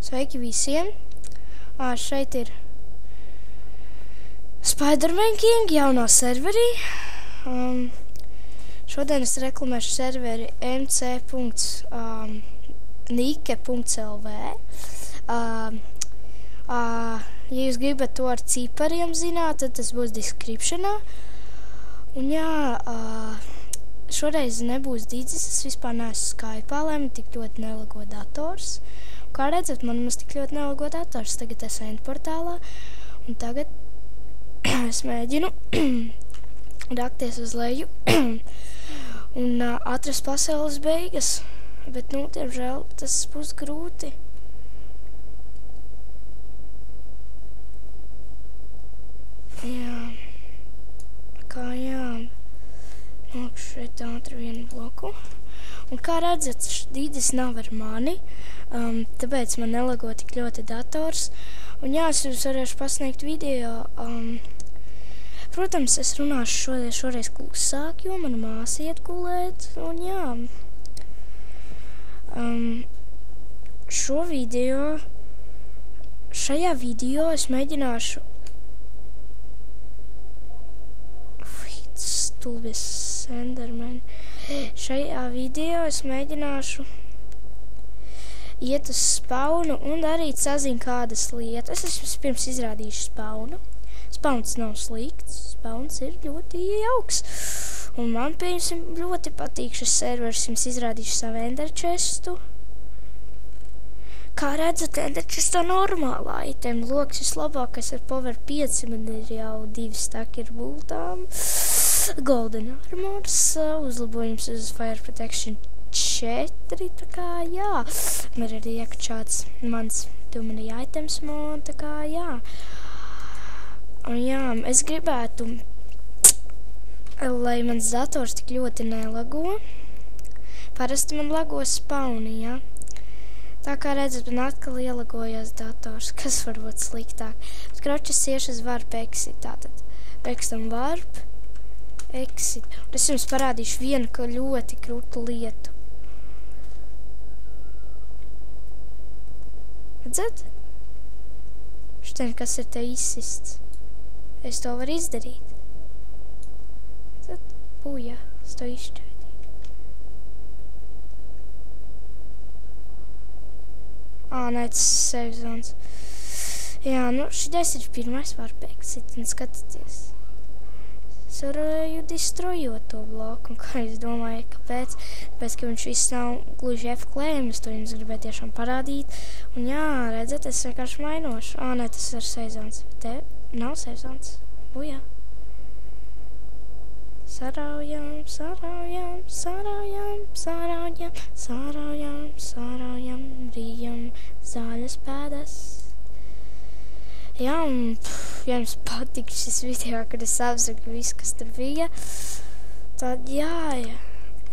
Sveiki visiem! Šeit ir Spider-Man King jaunā serverī. Šodien es reklamēšu serveri mc.nike.lv. Ja jūs gribat to ar cipariem zināt, tad tas būs descriptionā. Un jā, šoreiz nebūs Digis, es vispār neesmu Skype'ā, lai man tik ļoti nelago dators. Kā redzat, man tik ļoti nelago dators. Tagad es endportālā, un tagad es mēģinu rakties uz leju un atrast pasaules beigas. Bet, diemžēl, tas būs grūti. Jā. Šeit ātri vienu bloku. Un kā redzat, Digis nav ar mani, tāpēc man nelago tik ļoti dators. Un jā, es jums varēšu pasniegt video. Protams, es runāšu šoreiz klusāk, jo mana māsa iet gulēt. Un jā, šajā video es mēģināšu stulbies Enderman. Šajā video es mēģināšu iet uz spawnu un darīt sazin kādas lietas. Es vispirms izrādīšu spawnu. Spawns nav slikts, spawns ir ļoti jauks. Un man, piemēram, ļoti patīk šis servers, jums izrādīšu savu ender chestu. Kā redzat, ender chestā normālā item. Loks vislabākais ar power 5, man ir jau 2 staki ar bultām. Golden armors, uzlabojums uz fire protection 4, tā kā jā. Man ir arī iekšāts mans tumani items mod, tā kā jā. Un jā, es gribētu, lai mans dators tik ļoti nelago. Parasti man lago spawni, jā. Tā kā redzat, man atkal ielagojās dators, kas var būt sliktāk. Skročas iešu uz warp exit, tātad rakstam warp exit. Un es jums parādīšu vienu ļoti krūtu lietu. Redzat? Šitien, kas ir te izsists. Es to varu izdarīt. Redzat? Pūjā, es to izšķaidīju. Nē, tas save zones. Jā, šitais ir pirmais warp exit, un skatieties. Es varēju destrojot to bloku, un kā es domāju, kāpēc? Tāpēc, ka viņš viss nav gluži F-klējumi, es to jums gribēju tiešām parādīt. Un jā, redzat, es vienkārši mainošu. Nē, tas ir sezons. Te nav sezons. Jā. Saraujam, saraujam, saraujam, saraujam, saraujam, saraujam, rījam zāļas pēdas. Jā, un ja jums patīk šis video, kad es apsaku visu, kas tur bija, tad jā, ja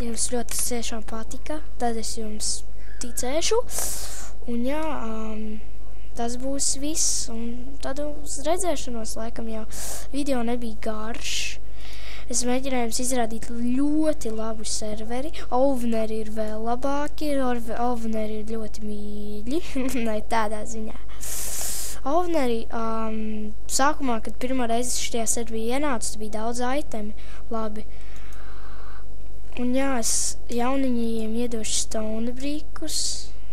jums ļoti tiešām patika, tad es jums ticēšu. Un jā, tas būs viss, un tad uz redzēšanos laikam jau video nebija garš. Es mēģināju jums izrādīt ļoti labu serveri. Ovneri ir vēl labāki, ovneri ir ļoti mīļi, ne tādā ziņā. Ovneri, sākumā, kad pirmā reize šajā serverī ienāca, bija daudz itemi, labi. Un jā, es jauniņiem iedošu stone brīkus,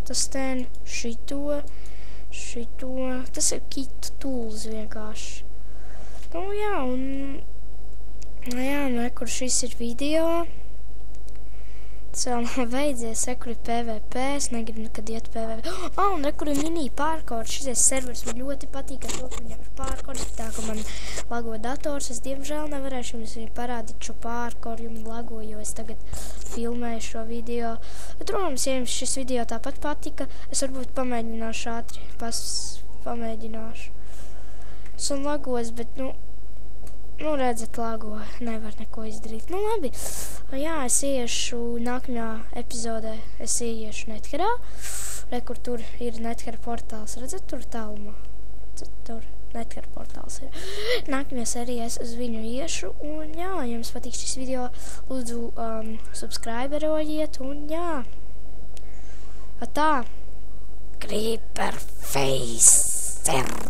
tas ten, šito, tas ir kitu tools vienkārši. Jā, un kur šis ir video. Tas vēl nav beidzies, kur ir PvP, es negribu nekad iet PvP. Un kur ir mini pārkors, šis servers man ļoti patīk ar to, ka viņam ir pārkors, tā ka man lago dators. Es diemžēl nevarēšu jums parādīt šo pārkoru, jo man lago, jo es tagad filmēju šo video. Bet, protams, ja jums šis video tāpat patika, es varbūt pamēģināšu ātri, pamēģināšu. Esmu lagos, bet, redzat, lago, nevar neko izdarīt. Labi, jā, es iešu nākamajā epizodē, es iešu Netherā, kur tur ir Nethera portāls, redzat, tur tālumā, tur Nethera portāls ir. Nākamajā serijā es uz viņu iešu, un jā, ja jums patīk šis video, lūdzu, subscriberojiet, un jā, tā. Creeper Facer.